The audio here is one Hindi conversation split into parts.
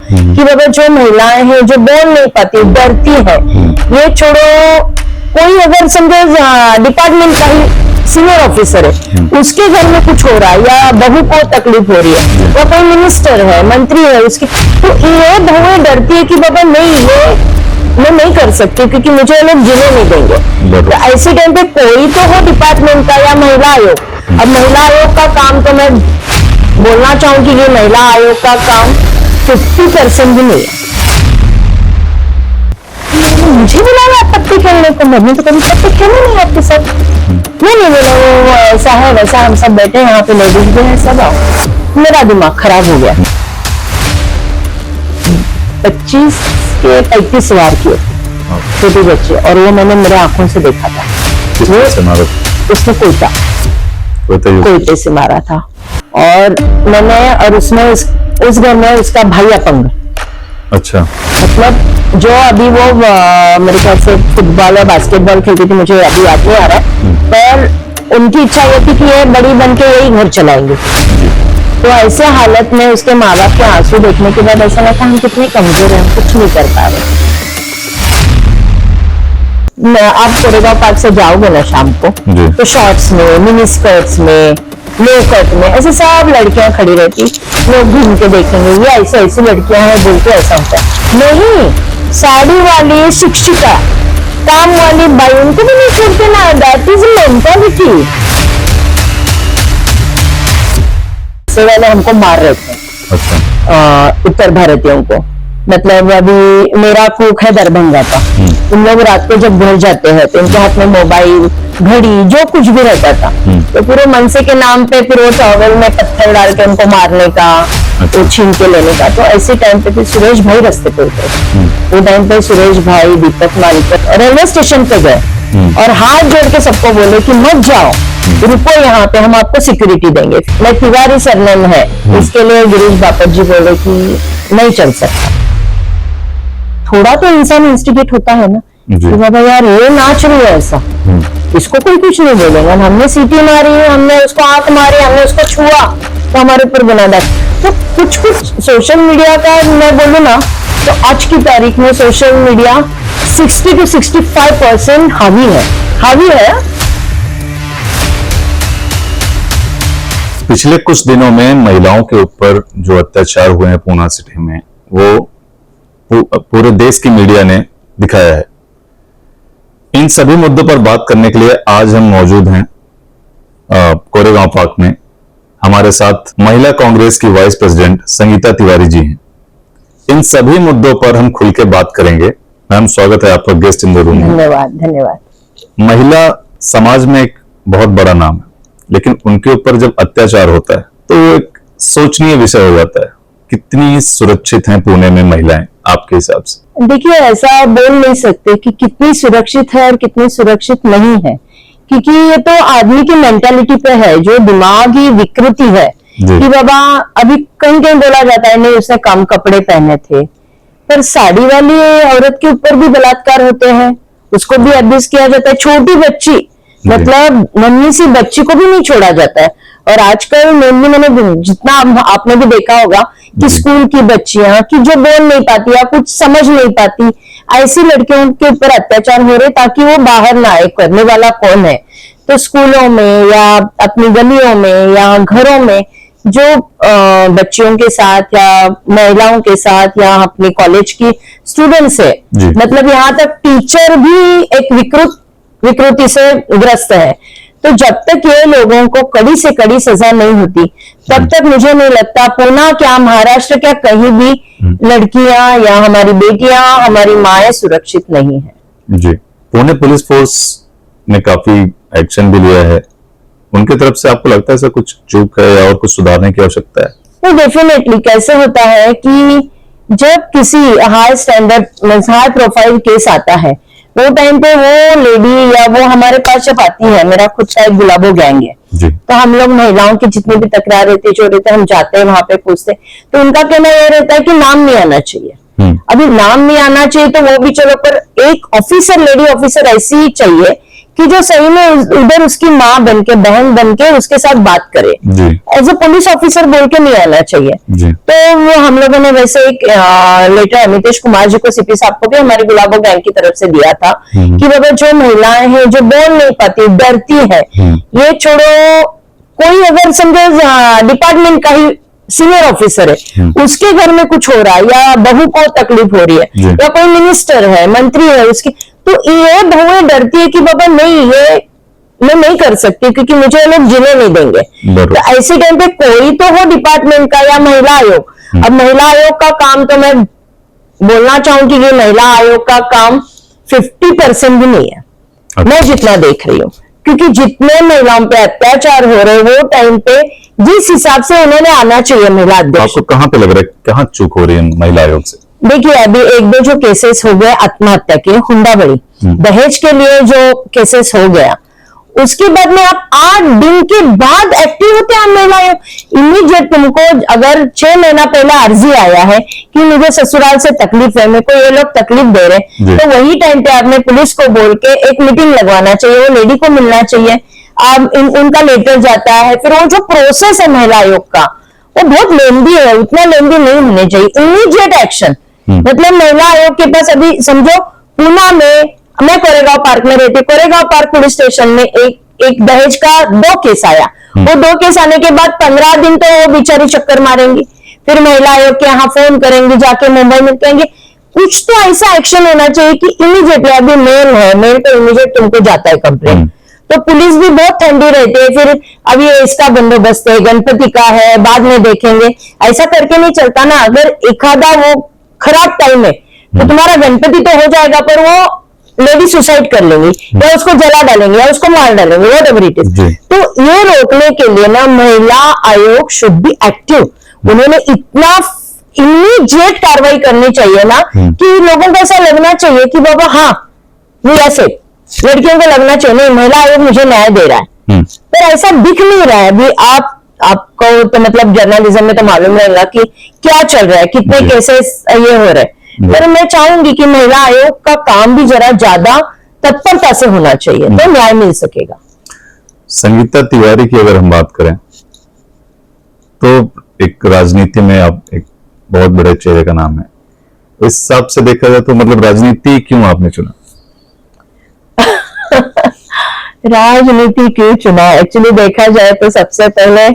कि बाबा जो महिलाएं हैं जो बोल नहीं पाती, डरती है, ये छोड़ो, कोई अगर समझो डिपार्टमेंट का ही सीनियर ऑफिसर है, उसके घर में कुछ हो रहा है या बहू को तकलीफ हो रही है, वो कोई मिनिस्टर है, मंत्री है उसकी, तो ये बहुएं डरती है कि बाबा नहीं, ये मैं नहीं कर सकती क्योंकि मुझे ये लोग जीने नहीं देंगे। तो ऐसे टाइम पे कोई तो हो डिपार्टमेंट का या महिला आयोग। अब महिला आयोग का काम तो मैं बोलना चाहूंगी कि महिला आयोग का काम 50% भी नहीं है। मुझे बुलाया पत्ती खेलने को, मैंने तो कभी पत्ती खेला नहीं आपके साथ। नहीं बोला वो ऐसा है वैसा, हम सब बैठे यहाँ पे, लेडीज भी है सब आओ। मेरा दिमाग खराब हो गया। 25 के 35 वार किए छोटे बच्चे, और वो मैंने मेरे आंखों से देखा था। उसने कोयते से मारा था, और मैंने, और उसमें उस घर में उसका भाई अपंग। अच्छा। मतलब जो अभी वो मेरे ख्याल से फुटबॉल और बास्केटबॉल खेलती थी, मुझे अभी याद नहीं आ रहा है, पर उनकी इच्छा ये थी कि ये बड़ी बन के यही घर चलाएंगे। तो ऐसे हालत में उसके माँ बाप के आंसू देखने के बाद ऐसा लगा हम कितने कमजोर हैं, कुछ नहीं कर पा रहे। आप कोरेगांव पार्क से जाओगे ना शाम को, तो शॉर्ट्स में, मिनी स्कर्ट्स में, लो कट में ऐसे सब लड़कियां खड़ी रहती, लोग घूम के देखेंगे ये ऐसे ऐसी लड़कियां हैं, बोलते ऐसा होता है। नहीं, साड़ी वाली शिक्षिका, काम वाली बाई, उनको भी नहीं छोड़ते ना। That is mentality. वाले हमको मार रहे थे। अच्छा। उत्तर भारतीयों को, मतलब अभी मेरा कुक है दरभंगा का, उन लोग रात को जब घर जाते हैं तो उनके हाथ में मोबाइल, घड़ी, जो कुछ भी रहता था, तो पूरे मनसे के नाम पे फिर वो टॉवल में पत्थर डाल के उनको मारने का, तो छीन के लेने का। तो ऐसे टाइम पे फिर सुरेश भाई रास्ते पे उतरे। वो टाइम पे सुरेश भाई, दीपक मालिक रेलवे स्टेशन पे गए और हाथ जोड़ के सबको बोले कि मत जाओ, रुको यहाँ पे, हम आपको सिक्योरिटी देंगे। मैं तिवारी सरनेम है, इसके लिए गिरीश बापट जी बोले कि नहीं चल सकता। थोड़ा तो इंसान इंस्टिगेट होता है ना कि बाबा यार ये नाच रही है ऐसा, इसको कोई कुछ नहीं बोलेगा। हमने सीटी मारी, हमने उसको आंख मारी, हमने उसको छुआ तो हमारे ऊपर गुनाह दर्ज। तो कुछ सोशल मीडिया का मैं बोलूँ ना, तो आज की तारीख में सोशल मीडिया 60 to 65% हावी है। पिछले कुछ दिनों में महिलाओं के ऊपर जो अत्याचार हुए हैं पूना सिटी में, वो पूरे देश की मीडिया ने दिखाया है। इन सभी मुद्दों पर बात करने के लिए आज हम मौजूद हैं कोरेगांव पार्क में। हमारे साथ महिला कांग्रेस की वाइस प्रेसिडेंट संगीता तिवारी जी हैं। इन सभी मुद्दों पर हम खुल के बात करेंगे। मैम, स्वागत है आपका गेस्ट इन द रूम। धन्यवाद। महिला समाज में एक बहुत बड़ा नाम है, लेकिन उनके ऊपर जब अत्याचार होता है तो वो एक सोचनीय विषय हो जाता है। कितनी सुरक्षित हैं पुणे में महिलाएं आपके हिसाब से? देखिए, ऐसा बोल नहीं सकते कि कितनी सुरक्षित है और कितनी सुरक्षित नहीं है, क्योंकि ये तो आदमी की मेंटालिटी पे है, जो दिमागी विकृति है कि बाबा, अभी कहीं बोला जाता है नहीं उसने कम कपड़े पहने थे, पर साड़ी वाली औरत के ऊपर भी बलात्कार होते हैं, उसको भी अब्यूज किया जाता है। छोटी बच्ची, मतलब नन्ही सी बच्ची को भी नहीं छोड़ा जाता है। और आजकल मेनली मैंने जितना आपने भी देखा होगा कि स्कूल की बच्चियां कि जो बोल नहीं पाती या कुछ समझ नहीं पाती, ऐसी लड़कियों के ऊपर अत्याचार हो रहे ताकि वो बाहर ना आए, करने वाला कौन है। तो स्कूलों में या अपनी गलियों में या घरों में जो बच्चियों के साथ या महिलाओं के साथ या अपने कॉलेज की स्टूडेंट्स है, मतलब यहाँ तक टीचर भी एक विकृति से ग्रस्त है। तो जब तक ये लोगों को कड़ी से कड़ी सजा नहीं होती, तब तक मुझे नहीं लगता पुणे क्या, महाराष्ट्र क्या, कहीं भी लड़कियां या हमारी बेटियां, हमारी माएं सुरक्षित नहीं है। जी, पुणे पुलिस फोर्स ने काफी एक्शन भी लिया है। उनकी तरफ से आपको लगता है ऐसा कुछ चूक है या और कुछ सुधारने की आवश्यकता है? तो डेफिनेटली कैसे होता है कि जब किसी high standard, high profile case आता है, वो टाइम पे वो लेडी या वो हमारे पास जब आती है, मेरा खुद का एक गुलाबो गैंग है, तो हम लोग महिलाओं की जितनी भी तकरार रहती जो रहते हम जाते हैं वहां पे पूछते, तो उनका कहना ये रहता है कि नाम नहीं आना चाहिए। अभी नाम नहीं आना चाहिए तो वो भी चलो, पर एक ऑफिसर, लेडी ऑफिसर ऐसी ही चाहिए कि जो सही में उधर उसकी माँ बन के, बहन बन के उसके साथ बात करे। एज ए पुलिस ऑफिसर बोल के नहीं आना चाहिए। तो वो हम लोगों ने वैसे एक लेटर अमितेश कुमार जी को, सीपी साहब को भी हमारी गुलाबो गैंग की तरफ से दिया था कि बाबा जो महिलाएं हैं जो बोल नहीं पाती, डरती है, ये छोड़ो, कोई अगर समझो डिपार्टमेंट का ही सीनियर ऑफिसर है, उसके घर में कुछ हो रहा है या बहू को तकलीफ हो रही है या कोई मिनिस्टर है, मंत्री है उसकी, तो ये बहुएं डरती है कि बाबा नहीं, ये मैं नहीं कर सकती क्योंकि मुझे लोग जीने नहीं देंगे। तो ऐसे टाइम पे कोई तो हो डिपार्टमेंट का या महिला आयोग। अब महिला आयोग का काम तो मैं बोलना चाहूंगी कि महिला आयोग का काम 50% भी नहीं है, मैं जितना देख रही हूँ, क्योंकि जितने महिलाओं पे अत्याचार हो रहे वो टाइम पे जिस हिसाब से उन्होंने आना चाहिए महिला अध्यक्ष। आपको कहाँ पे लग रहा है, कहाँ चूक हो रही है महिला आयोग से? देखिए, अभी एक दो जो केसेस हो गए आत्महत्या के, हुंडाबड़ी, दहेज के लिए जो केसेस हो गया, उसके बाद में आप 8 दिन के बाद एक्टिव होते हैं महिला आयोग। इमीडिएट तुमको अगर 6 महीना पहले अर्जी आया है कि मुझे ससुराल से तकलीफ है, मेरे को ये लोग तकलीफ दे रहे, तो वही टाइम पे आपने पुलिस को बोल के एक मीटिंग लगवाना चाहिए, वो लेडी को मिलना चाहिए, उनका लेटर जाता है, फिर वो जो प्रोसेस है महिला आयोग का वो बहुत लेंदी है, उतना लेंदी नहीं होने चाहिए। इमीडिएट एक्शन, मतलब महिला आयोग के पास अभी समझो पूना में, मैं कोरेगांव पार्क में रहती, कोरेगांव पार्क पुलिस स्टेशन में एक दहेज का 2 केस आया। वो 2 केस आने के बाद 15 दिन तो वो बेचारी चक्कर मारेंगी, फिर महिला आयोग के यहाँ फोन करेंगे, जाके मुंबई में कहेंगे। कुछ तो ऐसा एक्शन होना चाहिए कि इमीडिएटली, अभी मेल है, मेल तो इमीडिएट तुमको जाता है कंप्लेन। तो पुलिस भी बहुत ठंडी रहती है, फिर अभी इसका बंदोबस्त है, गणपति का है, बाद में देखेंगे, ऐसा करके नहीं चलता ना। अगर एक आधा वो खराब टाइम है तो तुम्हारा गणपति तो हो जाएगा, पर वो लेडी सुसाइड कर लेंगी या उसको जला डालेंगे या उसको मार डालेंगे, व्हाटएवर इट इज। तो ये रोकने के लिए ना महिला आयोग शुड बी एक्टिव। उन्होंने इतना इमीडिएट कार्रवाई करनी चाहिए ना कि लोगों को ऐसा लगना चाहिए कि बाबा हाँ, वो ऐसे लड़कियों को लगना चाहिए नहीं, महिला आयोग मुझे न्याय दे रहा है। पर ऐसा दिख नहीं रहा है। अभी आपको तो मतलब जर्नलिज्म में तो मालूम रहेगा कि क्या चल रहा है, कितने केसेस ये हो रहे हैं। पर मैं चाहूंगी कि महिला आयोग का काम भी जरा ज्यादा तत्परता से होना चाहिए, तो न्याय मिल सकेगा। संगीता तिवारी की अगर हम बात करें तो एक राजनीति में आप एक बहुत बड़े चेहरे का नाम है, इस हिसाब से देखा जाए तो मतलब राजनीति क्यों आपने चुना? राजनीति क्यों चुना? एक्चुअली देखा जाए तो सबसे पहले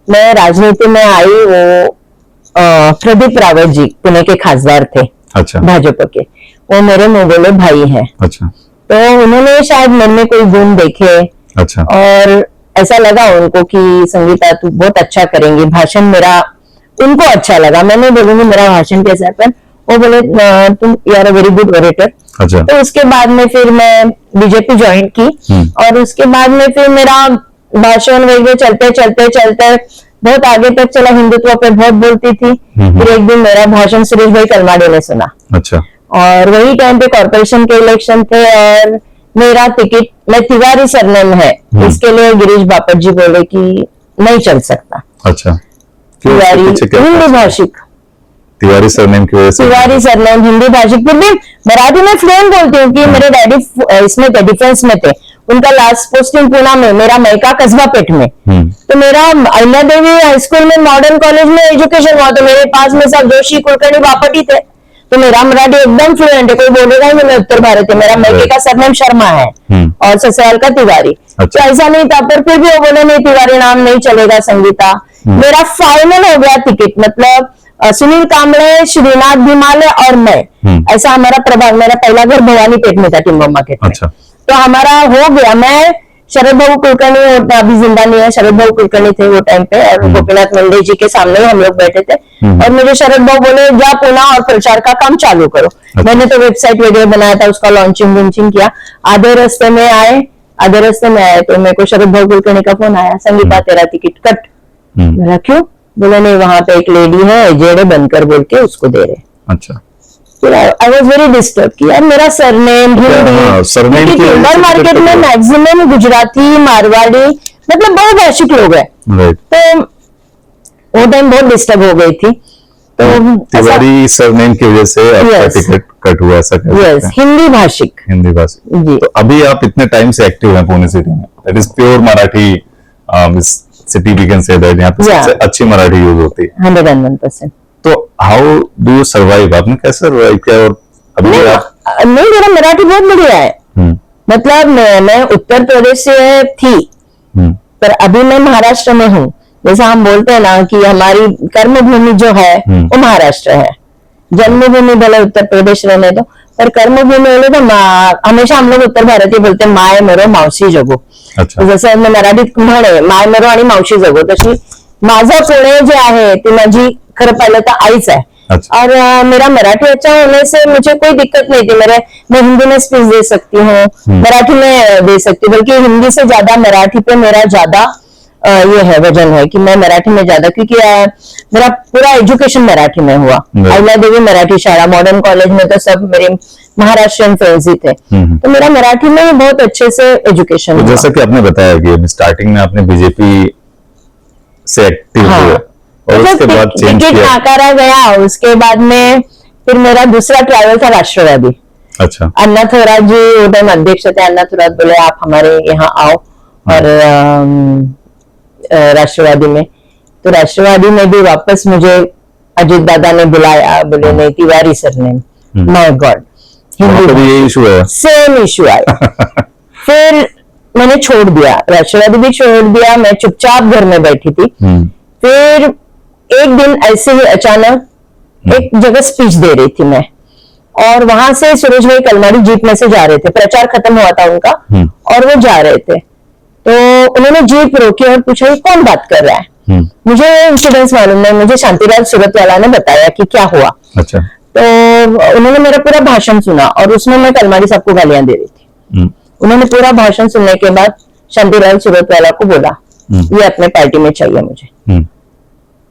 मैं राजनीति में आई, वो प्रदीप रावत जी पुणे के खासदार थे, अच्छा, भाजपा के, वो मेरे मुंबई भाई हैं। अच्छा, तो उन्होंने शायद मन में कोई गुण देखे, अच्छा, और ऐसा लगा उनको कि संगीता तू बहुत अच्छा करेंगी, भाषण मेरा उनको अच्छा लगा। मैं नहीं बोलूंगी मेरा भाषण कैसा है, पर वो बोले तुम you are a very good orator. अच्छा। तो उसके बाद में फिर मैं बीजेपी ज्वाइन की, और उसके बाद में फिर मेरा भाषण वगैरह चलते चलते चलते बहुत आगे तक चला, हिंदुत्व पे बहुत बोलती थी। फिर एक दिन मेरा भाषण सुरेश भाई कलमाडी ने सुना, अच्छा, और वही टाइम पे कॉर्पोरेशन के इलेक्शन थे और मेरा टिकट, मैं तिवारी सरनेम है, इसके लिए गिरीश बापट जी बोले कि नहीं चल सकता। अच्छा, तिवारी हिंदी भाषिक, तिवारी सरनेम की वजह से, तिवारी सरनेम हिंदी भाषिक। फिर भी मराठी में फ्लुएंट बोलती हूँ कि मेरे डैडी इसमें थे, डिफेंस में थे, उनका लास्ट पोस्टिंग पूना में, मेरा मैका कस्बा पेट में। तो मेरा अहिल्या देवी हाई स्कूल में, मॉडर्न कॉलेज में एजुकेशन हुआ, तो मेरे पास में सब जोशी कुलकर्णी बापट ही थे, तो मेरा मराठी एकदम फ्लुएंट है, कोई बोलेगा ही मैं उत्तर भारत है। मेरा मैके का सरनेम शर्मा है और ससुराल का तिवारी। तो ऐसा नहीं था, पर फिर भी वो बोले नहीं तिवारी नाम नहीं चलेगा संगीता। मेरा फाइनल हो गया टिकट, मतलब सुनील कांबळे, श्रीनाथ भिमाले और मैं, ऐसा हमारा प्रभाग। मेरा पहला घर भवानी पेट में था, टिम्बर मार्केट में। अच्छा। तो हमारा हो गया। मैं शरद बाबू कुलकर्णी, अभी जिंदा नहीं है, शरद बाबू कुलकर्णी थे वो टाइम पे, और गोपीनाथ मंडे जी के सामने हम लोग बैठे थे, और मुझे शरद बाबू बोले जा पुणे और प्रचार का काम चालू करो। मैंने तो वेबसाइट वगैरह बनाया था, उसका लॉन्चिंग वॉन्चिंग किया। आधे रास्ते में आए तो मेरे को शरद बाबू कुलकर्णी का फोन आया, संगीता तेरा टिकट कट। मेरा क्यों? बोले नहीं, वहां पे एक लेडी है जेड़े बनकर बोल के उसको दे रहे। अच्छा। आई वॉज वेरी डिस्टर्ब कि यार मेरा सरनेम हिंदी, टिम्बर मार्केट में मैक्सिमम गुजराती, मारवाड़ी, मतलब बहुभाषिक लोग हैं। तो वो टाइम बहुत डिस्टर्ब हो गई थी। तो तिवारी सरनेम की वजह से आपका टिकट कट हुआ, ऐसा कह सकते हैं। हिंदी भाषिक जी। तो अभी आप इतने टाइम से एक्टिव हैं पुणे सिटी में, that is pure Marathi city, we can say that, यहाँ पे सबसे अच्छी मराठी यूज होती है 101%। तो हाउ डू यू सर्वाइव, आपने कैसे सर्वाइव किया? और अभी नहीं, मेरा मराठी बहुत बढ़िया है। मतलब मैं उत्तर प्रदेश से थी, पर अभी मैं महाराष्ट्र में हूँ। जैसा हम बोलते हैं ना कि हमारी कर्म भूमि जो है वो महाराष्ट्र है, जन्मभूमि भले उत्तर प्रदेश रहने दो, पर कर्म भूमि होने तो हमेशा हम लोग उत्तर भारतीय बोलते हैं माय मरो मावशी जगो। अच्छा। जसं मी मराठीत म्हणे माय मरो आणि मावशी जगो, तशी माझं पुणे जे आहे ती माझी खरं पाहिलं तर आईच आहे। अच्छा। और मेरा मराठी अच्छा होने से मुझे कोई दिक्कत नहीं थी। मैं हिंदी में स्पीच दे सकती हूँ, मराठी में दे सकती हूँ, बल्कि हिंदी से ज्यादा मराठी पे मेरा ज्यादा ये है, वजन है कि मैं मराठी में ज्यादा, क्योंकि मेरा पूरा एजुकेशन मराठी में हुआ। अहिल्या देवी मराठी शाला, मॉडर्न कॉलेज में तो सब मेरे महाराष्ट्रियन फ्रेंड्स ही थे, तो मेरा मराठी में बहुत अच्छे से एजुकेशन तो हुआ। जैसा कि आपने बताया कि स्टार्टिंग में आपने बीजेपी से एक्टिव हुए और उसके बाद चेंज टिकट किया। नाकारा गया, उसके बाद में फिर मेरा दूसरा ट्रैवल था राष्ट्रवादी। अच्छा। अन्ना थोरात जी वो टाइम अध्यक्ष थे, अन्ना थोरात बोले आप हमारे यहाँ आओ और राष्ट्रवादी में, तो राष्ट्रवादी में भी वापस मुझे अजीत दादा ने बुलाया, बोले नहीं Tiwari surname, my God, Hindi ये इशू है, सेम इशू आया। फिर मैंने छोड़ दिया, राष्ट्रवादी भी छोड़ दिया, मैं चुपचाप घर में बैठी थी। फिर एक दिन ऐसे ही अचानक एक जगह स्पीच दे रही थी मैं, और वहां से सुरेश भाई कलमाड़ी जीप में से जा रहे थे, प्रचार खत्म हुआ था उनका और वो जा रहे थे, तो उन्होंने जीप रोकी और पूछा ये कौन बात कर रहा है। मुझे इंसिडेंस मालूम नहीं, मुझे शांतिलाल सूरतवाला ने बताया कि क्या हुआ। अच्छा। तो उन्होंने मेरा पूरा भाषण सुना और उसमें मैं कलमाड़ी साहब को गालियां दे रही थी। उन्होंने पूरा भाषण सुनने के बाद शांतिलाल सूरतवाला को बोला ये अपने पार्टी में चाहिए मुझे।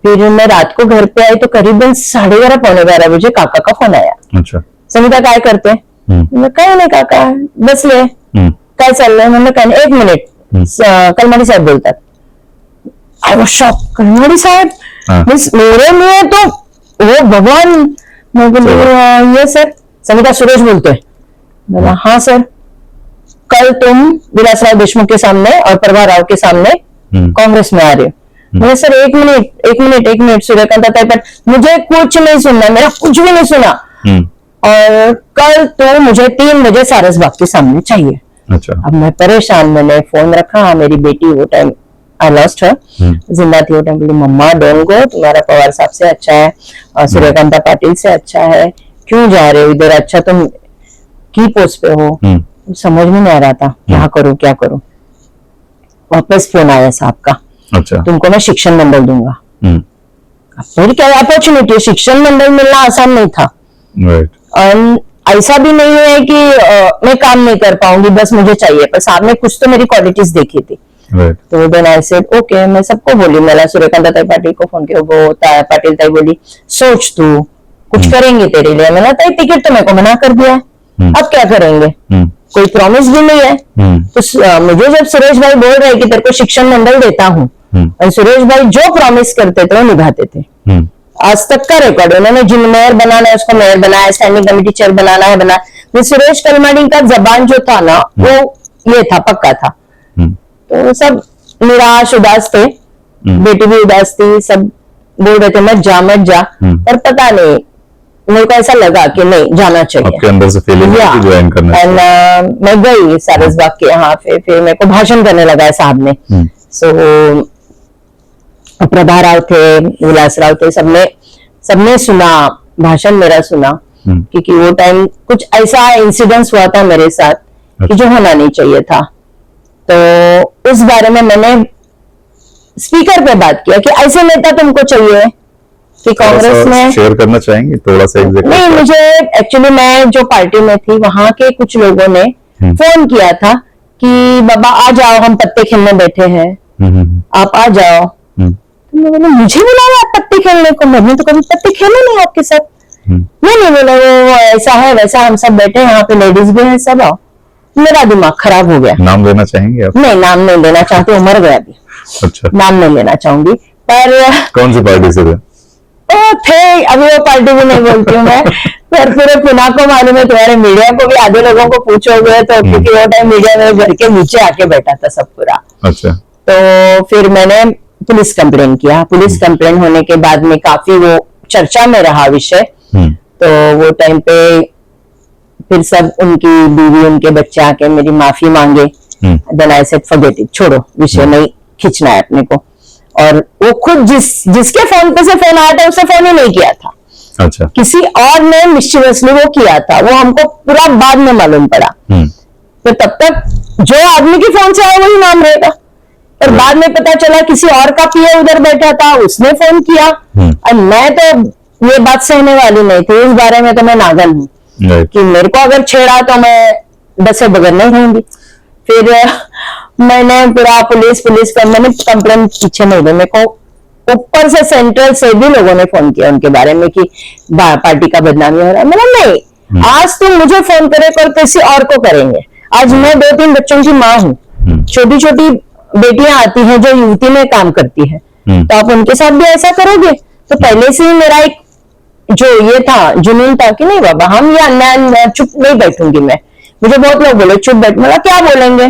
फिर मैं रात को घर पे आई तो करीबन 11:30 पौने 12 बजे काका का फोन आया। अच्छा। समिता काय करते? काय नाही काका बसले, काय चाललंय? म्हणलं काय नाही, 1 मिनिट कलमाड़ी साहब बोलतात। आई वाज शॉक, कलमाड़ी साहब मीन्स मेरे लिए तो वो भगवान। मैं बोली ये सर, समिता सुरेश बोलते। बोला हाँ सर, कल तुम विलासराव देशमुख के सामने और प्रभा राव के सामने कांग्रेस में आ रहे हो। मैंने सर एक मिनट सूर्यकांता ताई, पर मुझे कुछ नहीं सुनना, मेरा कुछ भी नहीं सुना, और कल तो मुझे 3 बजे सारसबाग के सामने चाहिए। अच्छा। अब मैं परेशान, मैंने फोन रखा, मेरी बेटी वो टाइम आई लॉस्ट हर, जिंदा थी वो टाइम, बोली मम्मा डोंट गो, तुम्हारा पवार साहब से अच्छा है और सूर्यकांता पाटिल से अच्छा है, क्यों जा रहे हो इधर, अच्छा तुम की पोस्ट पे हो। समझ में नहीं आ रहा था क्या करूं। वापस फोन आया साहब का, अच्छा तुमको मैं शिक्षण मंडल दूंगा। फिर क्या अपॉर्चुनिटी, शिक्षण मंडल मिलना आसान नहीं था, ऐसा भी नहीं है कि मैं काम नहीं कर पाऊंगी, बस मुझे चाहिए, पर साहब ने कुछ तो मेरी क्वालिटीज देखी थी। तो देन आई सेड ओके, मैं सबको बोली, मैंने सूर्यकांता ताई पाटिल को फोन किया, वो पाटिल ताई बोली सोच तू कुछ करेंगे तेरे लिए। मैंने ताई टिकट तो मेरे को मना कर दिया, अब क्या करेंगे, कोई प्रॉमिस भी नहीं है। तो मुझे जब सुरेश भाई बोल रहे कि तेरे को शिक्षण मंडल देता हूँ, और सुरेश भाई जो प्रॉमिस करते थे वो निभाते थे। आज तक का रिकॉर्ड, उन्होंने जिन मेयर बनाना है उसको मेयर बनाया, स्टैंडिंग कमेटी चेयर बनाना है बना। सुरेश कलमाड़ी का जबान जो था ना वो ये था, पक्का था। तो सब निराश उदास थे, बेटी भी उदास थी, सब बोल रहे थे मत जा, पर पता नहीं मेरे को ऐसा लगा कि नहीं जाना चाहिए, आपके अंदर से फीलिंग है कि ज्वाइन करना है। मैं गई सारसबाग के यहाँ, फिर मेरे को भाषण करने लगा है साहब ने। सो प्रभा राव थे, विलास राव थे, सबने सुना भाषण मेरा सुना, क्योंकि वो टाइम कुछ ऐसा इंसिडेंस हुआ था मेरे साथ कि जो होना नहीं चाहिए था। तो उस बारे में मैंने स्पीकर पे बात किया कि ऐसे नेता तुमको चाहिए कि कांग्रेस में शेयर करना चाहेंगे थोड़ा सा एग्जैक्टली? नहीं, मुझे एक्चुअली मैं जो पार्टी में थी वहां के कुछ लोगों ने फोन किया था कि बाबा आ जाओ, हम पत्ते खेलने बैठे हैं, आप आ जाओ। तो मैं बोला मुझे बुलाया आप पत्ते खेलने को? मैंने तो कभी पत्ते खेले नहीं आपके साथ। नहीं बोला वो ऐसा है वैसा, हम सब बैठे यहाँ पे, लेडीज भी है, सब आओ। मेरा दिमाग खराब हो गया। नाम लेना चाहेंगे आप? नहीं, नाम नहीं लेना चाहती, उमर गया अभी। अच्छा। नाम नहीं लेना चाहूंगी, पर कौन सी पार्टी से थे? थे, अभी वो पार्टी भी नहीं बोलती हूँ मैं। पर पूरे पुना को मालूम है, तुम्हारे मीडिया को भी आधे लोगों को पूछोगे तो, क्योंकि वो टाइम मीडिया मेरे घर के नीचे आके बैठा था सब पूरा। अच्छा। तो फिर मैंने पुलिस कंप्लेन किया। पुलिस कंप्लेन होने के बाद में काफी वो चर्चा में रहा विषय। तो वो टाइम पे फिर सब उनकी बीवी, उनके बच्चे आके मेरी माफी मांगे। Then I said forget it, छोड़ो, विषय नहीं खींचना है अपने को। और वो खुद जिसके फोन पे से फोन आया था उससे फोन ही नहीं किया था। अच्छा। किसी और ने मिस्टीरियसली वो किया था, वो हमको पूरा बाद में मालूम पड़ा। तो तब तक जो आदमी के फोन से आया वही नाम रहेगा। और बाद में पता चला किसी और का पिया उधर बैठा था, उसने फोन किया। और मैं तो ये बात सहने वाली नहीं थी, इस बारे में तो मैं नागन हूँ कि मेरे को अगर छेड़ा तो मैं डसे बगैर नहीं रहूंगी। फिर मैंने पूरा पुलिस पर मैंने कंप्लेन पीछे नहीं दी। मेरे को ऊपर से सेंट्रल से भी लोगों ने फोन किया उनके बारे में कि पार्टी का बदनामी हो रहा है। मैंने नहीं, आज तुम मुझे फोन करे कल किसी और को करेंगे। आज मैं 2-3 बच्चों की माँ हूँ, छोटी छोटी बेटियां आती हैं जो युवती में काम करती है, तो आप उनके साथ भी ऐसा करोगे? तो पहले से ही मेरा एक जो ये था जुनून था कि नहीं बाबा, हम ये अन्याय चुप नहीं बैठूंगी मैं। मुझे बहुत लोग बोले चुप बैठ, मतलब क्या बोलेंगे?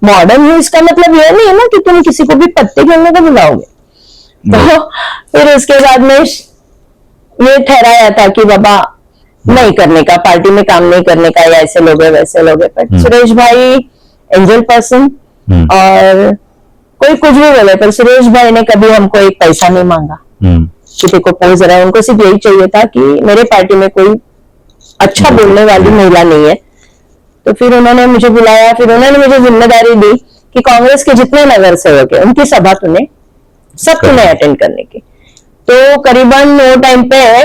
मॉडर्न है, इसका मतलब ये नहीं है ना कि तुम किसी को भी पत्ते खेलने को बुलाओगे। तो फिर उसके बाद में ये ठहराया था कि बाबा नहीं करने का, पार्टी में काम नहीं करने का, या ऐसे लोग है वैसे लोग है। पर सुरेश भाई एंजल पर्सन, और कोई कुछ भी बोले, पर सुरेश भाई ने कभी हमको एक पैसा नहीं मांगा किसी को पोज रहा है। उनको सिर्फ यही चाहिए था कि मेरे पार्टी में कोई अच्छा बोलने वाली महिला नहीं है। तो फिर उन्होंने मुझे बुलाया, फिर उन्होंने मुझे जिम्मेदारी दी कि कांग्रेस के जितने नगर सेवक है उनकी सभा सब तुम्हें अटेंड करने की। तो करीबन वो टाइम पे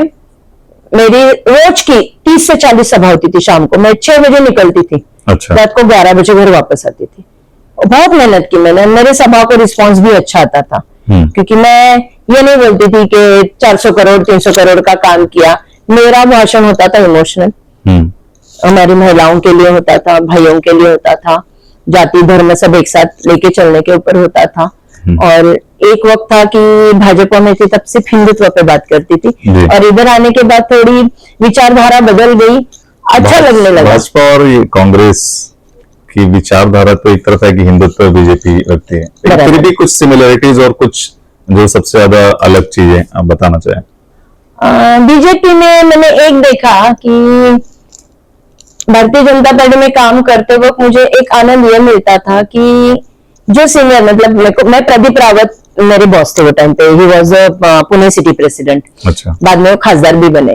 मेरी रोज की 30 से 40 सभा होती थी। शाम को मैं 6 बजे निकलती थी। अच्छा। रात को 11 बजे घर वापस आती थी। बहुत मेहनत की मैंने, मेरे सभा को रिस्पांस भी अच्छा आता था, क्योंकि मैं ये नहीं बोलती थी कि 400 करोड़ 300 करोड़ का काम किया। मेरा भाषण होता था इमोशनल, हमारी महिलाओं के लिए होता था, भाइयों के लिए होता था, जाति धर्म सब एक साथ लेके चलने के ऊपर होता था। और एक वक्त था कि भाजपा में थी तब सिर्फ हिंदुत्व पे बात करती थी, और इधर आने के बाद थोड़ी विचारधारा बदल गई, अच्छा लगने लगा। भाजपा और कांग्रेस की विचारधारा तो एक तरफ है कि हिंदुत्व बीजेपी रखती है, फिर भी कुछ सिमिलरिटीज और कुछ जो सबसे ज्यादा अलग चीजें आप बताना चाहें? बीजेपी में मैंने एक देखा कि भारतीय जनता पार्टी में काम करते वक्त मुझे एक आनंद यह मिलता था कि जो सीनियर, मतलब मैं प्रदीप रावत मेरे बॉस थे वो टाइम पे, he was Pune city president. अच्छा। बाद में वो खासदार भी बने।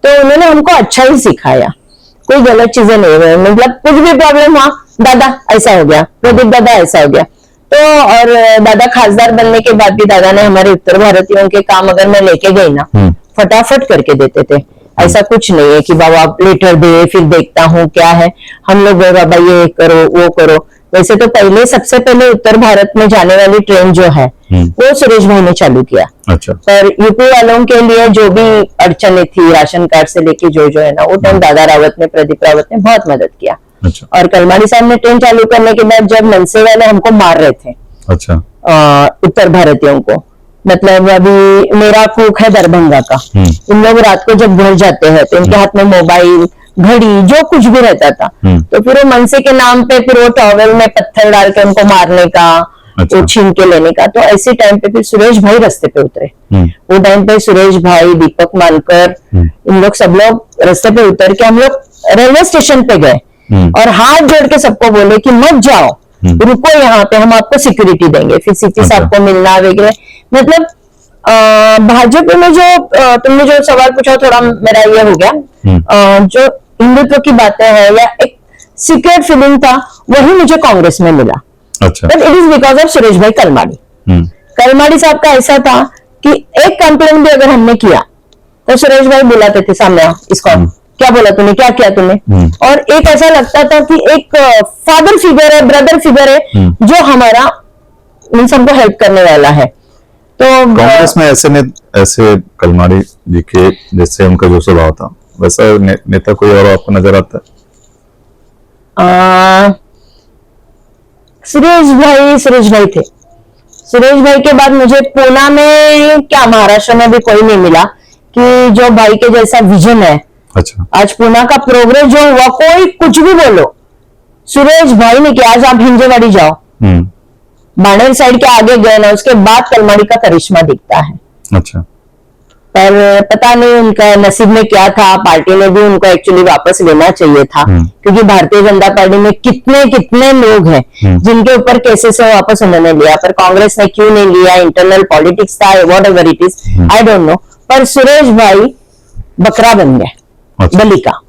तो उन्होंने हमको अच्छा ही सिखाया, कोई गलत चीजें नहीं हुई। मतलब कुछ भी प्रॉब्लम हुआ, दादा ऐसा हो गया, प्रदीप दादा ऐसा हो गया। तो और दादा खासदार बनने के बाद भी दादा ने हमारे उत्तर भारतीयों के काम अगर मैं लेके गई ना, फटाफट करके देते थे। ऐसा कुछ नहीं है कि बाबा लेटर दे फिर देखता हूँ क्या है। हम लोग बाबा ये करो वो करो। वैसे तो पहले सबसे पहले उत्तर भारत में जाने वाली ट्रेन जो है वो सुरेश भाई ने चालू किया। अच्छा। पर यूपी वालों के लिए जो भी अड़चने थी, राशन कार्ड से लेके जो है ना, वो टाइम दादा रावत ने, प्रदीप रावत ने बहुत मदद किया। अच्छा। और कलमाड़ी साहब ने ट्रेन चालू करने के बाद जब मनसे वाले हमको मार रहे थे, अच्छा, उत्तर भारतीयों को, मतलब अभी मेरा कुक है दरभंगा का, इन लोग रात को जब घर जाते हैं तो इनके हाथ में मोबाइल, घड़ी, जो कुछ भी रहता था। तो फिर वो मनसे के नाम पे फिर वो टॉवेल में पत्थर डाल के उनको मारने का, अच्छा। वो छीन के लेने का। तो ऐसे टाइम पे फिर सुरेश भाई रास्ते पे उतरे। वो टाइम पे सुरेश भाई, दीपक मानकर, इन लोग सब लोग रास्ते पे उतर के हम लोग रेलवे स्टेशन पे गए और हाथ जोड़ के सबको बोले कि मत जाओ, रुको यहाँ पे, हम आपको सिक्योरिटी देंगे। फिर सीटी साहब को मिलना वगैरह। मतलब भाजपा में जो तुमने जो सवाल पूछा थोड़ा मेरा ये हो गया, जो हिंदुत्व की बातें हैं या एक सीक्रेट फीलिंग था, वही मुझे कांग्रेस में मिला। अच्छा। But it is because of Suresh भाई कलमाड़ी। कलमाड़ी साहब का ऐसा था कि एक कंप्लेंट भी अगर हमने किया तो सुरेश भाई बुलाते थे सामने, इसको क्या बोला तूने, क्या किया तूने। और एक ऐसा लगता था कि एक फादर फिगर है, ब्रदर फिगर है, जो हमारा मीन्स हमको हेल्प करने वाला है। तो कांग्रेस में ऐसे कलमाड़ी जी के जैसे उनका जो स्वभाव था वैसा नेता कोई और आपको नजर आता है? सुरेश भाई थे। सुरेश भाई के बाद मुझे पूना में क्या, महाराष्ट्र में भी कोई नहीं मिला। कि जो भाई के जैसा विजन है, अच्छा, आज पुणे का प्रोग्रेस जो हुआ, कोई कुछ भी बोलो, सुरेश भाई ने किया। आज आप हिंजेवाड़ी जाओ, बाणेर साइड के आगे गए ना, उसके बाद कलमाड़ी का करिश्मा दिखता है। अच्छा, पर पता नहीं उनका नसीब में क्या था, पार्टी ने भी उनको एक्चुअली वापस लेना चाहिए था, क्योंकि भारतीय जनता पार्टी में कितने कितने लोग हैं जिनके ऊपर केसेस है, वापस उन्होंने लिया, पर कांग्रेस ने क्यों नहीं लिया? इंटरनल पॉलिटिक्स था, what ever it is, I don't know. पर सुरेश भाई बकरा बन गए, अच्छा। बलि का।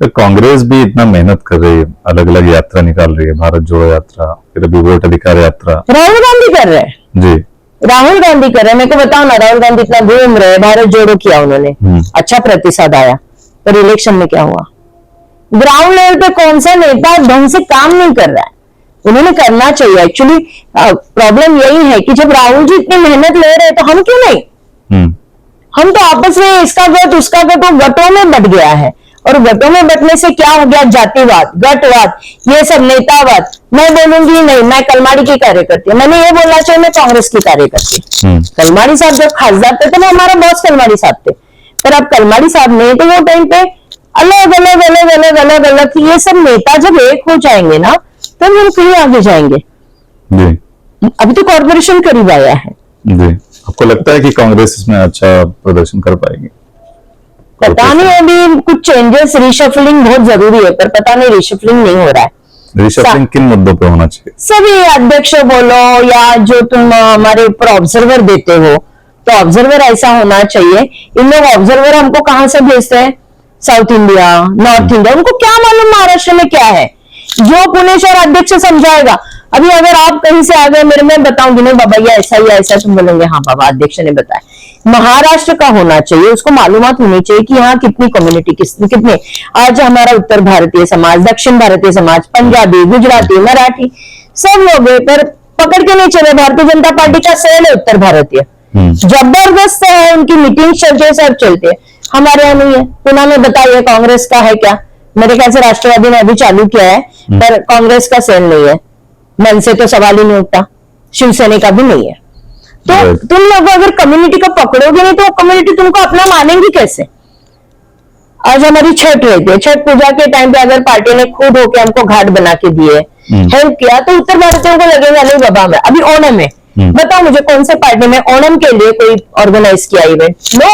तो कांग्रेस भी इतना मेहनत कर रही है, अलग अलग यात्रा निकाल रही है, भारत जोड़ो यात्रा, फिर अभी वोट अधिकार यात्रा। राहुल गांधी कर रहे हैं जी, राहुल गांधी कर रहे हैं। मेरे को बताओ ना, राहुल गांधी इतना घूम रहे, भारत जोड़ो किया उन्होंने, अच्छा प्रतिसाद आया, पर इलेक्शन में क्या हुआ? ग्राउंड लेवल पे कौन सा नेता ढंग से काम नहीं कर रहा है? उन्होंने करना चाहिए। एक्चुअली प्रॉब्लम यही है कि जब राहुल जी इतनी मेहनत ले रहे हैं तो हम क्यों नहीं? हम तो आपस में इसका गट उसका गट, वो गटों में बट गया है, और गटों में बटने से क्या हो गया? जातिवाद, गटवाद, ये सब नेतावाद। मैं बोलूंगी नहीं, मैं कलमाड़ी की कार्यकर्ती हूं, मैंने ये बोलना चाहिए मैं कांग्रेस की कार्यकर्ती। कलमाड़ी साहब जब खासदार थे तो वो हमारा बॉस कलमाड़ी साहब थे, पर अब कलमाड़ी साहब नहीं, तो वो टाइम पे अलग अलग अलग अलग अलग अलग थी। ये सब नेता जब एक हो जाएंगे ना, तब हम कहीं आगे जाएंगे। अभी तो कॉर्पोरेशन करीब आया है। जी, आपको लगता है कि कांग्रेस इसमें अच्छा प्रदर्शन कर पाएगी? पता नहीं, अभी कुछ चेंजेस, रिशफलिंग बहुत जरूरी है, पर पता नहीं रिशफलिंग नहीं हो रहा है। रिशफलिंग किन मुद्दों पे होना चाहिए? सभी अध्यक्ष बोलो या जो तुम हमारे ऊपर ऑब्जर्वर देते हो, तो ऑब्जर्वर ऐसा होना चाहिए। इन लोग ऑब्जर्वर हमको कहां से भेजते हैं? South India, north India. उनको क्या मालूम महाराष्ट्र में क्या है? जो पुणे शहर अध्यक्ष समझाएगा। अभी अगर आप कहीं से आ गए, मेरे में बताऊंगी नहीं बाबा ये ऐसा ही ऐसा, तुम बोलोगे हाँ बाबा अध्यक्ष ने बताया। महाराष्ट्र का होना चाहिए, उसको मालूमात होनी चाहिए कि यहाँ कितनी कम्युनिटी, कितने। आज हमारा उत्तर भारतीय समाज, दक्षिण भारतीय समाज, पंजाबी, गुजराती, मराठी सब लोग है, पर पकड़ के नहीं चले। भारतीय जनता पार्टी का सेल है उत्तर भारतीय, जबरदस्त है, उनकी मीटिंग चलते, सब चलते हैं। हमारे यहाँ नहीं है। पुणे में बताइए कांग्रेस का है क्या? मेरे ख्याल से राष्ट्रवादी ने अभी चालू किया है, पर कांग्रेस का सेल नहीं है। मन से तो सवाल ही नहीं उठता, शिवसेना का भी नहीं है। तो तुम लोग अगर कम्युनिटी को पकड़ोगे नहीं, तो कम्युनिटी तुमको अपना मानेंगी कैसे? आज हमारी छठ रहती है, छठ पूजा के टाइम पे अगर पार्टी ने खुद होके हमको घाट बना के दिए, हेल्प किया, तो उत्तर भारतीयों को लगेगा नहीं बाबा में। अभी ओणम है, बताओ मुझे कौन से पार्टी में ओणम के लिए कोई ऑर्गेनाइज किया इवेंट? नो।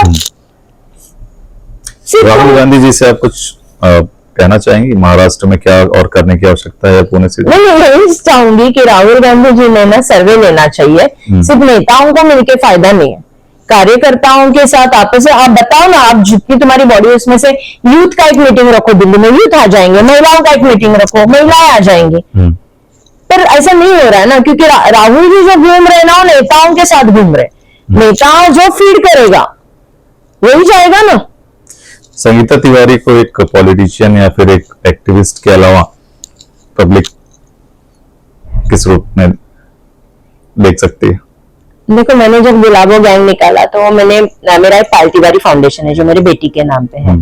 राहुल गांधी जी से आप कुछ कहना चाहेंगे महाराष्ट्र में क्या और करने की आवश्यकता है पुणे से? मैं यही चाहूंगी कि राहुल गांधी जी ने ना सर्वे लेना चाहिए। सिर्फ नेताओं को मिलकर फायदा नहीं है, कार्यकर्ताओं के साथ आपस में। आप बताओ ना, आप जितनी तुम्हारी बॉडी, उसमें से यूथ का एक मीटिंग रखो, दिल्ली में यूथ आ जाएंगे, महिलाओं का एक मीटिंग रखो, महिलाएं आ जाएंगी। पर ऐसा नहीं हो रहा है ना, क्योंकि राहुल जी जो घूम रहे ना, वो नेताओं के साथ घूम रहे। नेता जो फीड करेगा वही जाएगा ना। संगीता तिवारी को एक पॉलिटिशियन या फिर एक एक्टिविस्ट के अलावा पब्लिक किस रूप में देख सकती है? देखो, मैंने जब गुलाबो गैंग निकाला तो मेरा एक पायल तिवारी फाउंडेशन है जो मेरी बेटी के नाम पे है।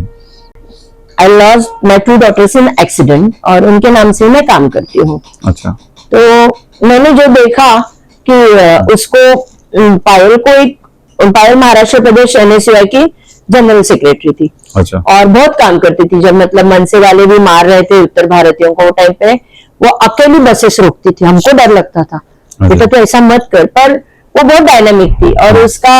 I lost my 2 daughters in accident, और उनके नाम से मैं काम करती हूँ। अच्छा। तो मैंने जो देखा कि उसको पायल महाराष्ट्र प्रदेश NSUI की जनरल सेक्रेटरी थी। अच्छा। और बहुत काम करती थी। जब मतलब मनसे वाले भी मार रहे थे उत्तर भारतीयों को, वो टाइम पे वो अकेली बसेस रोकती थी, हमको डर लगता था बेटा तो ऐसा मत कर, पर वो बहुत डायनामिक थी। और उसका